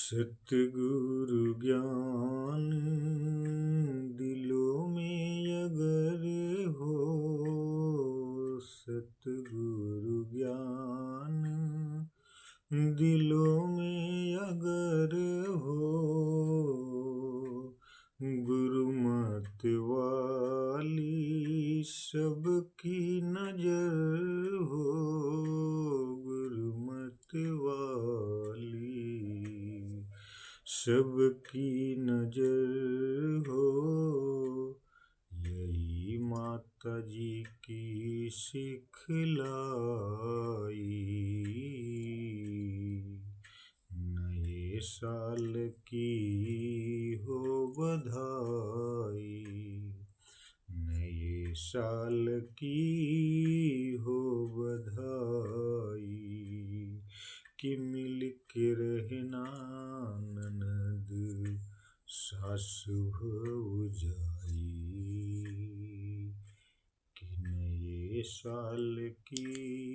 सतगुरु ज्ञान दिलों में अगर हो, सतगुरु ज्ञान दिलों में अगर हो, गुरुमत वाली सबकी नजर हो, गुरुमत वाली सबकी नजर हो। यही माता जी की सिखलाई, नए साल की हो बधाई, नए साल की हो बधाई, कि मिल के रहना ननद सास भौजाई, कि नए साल की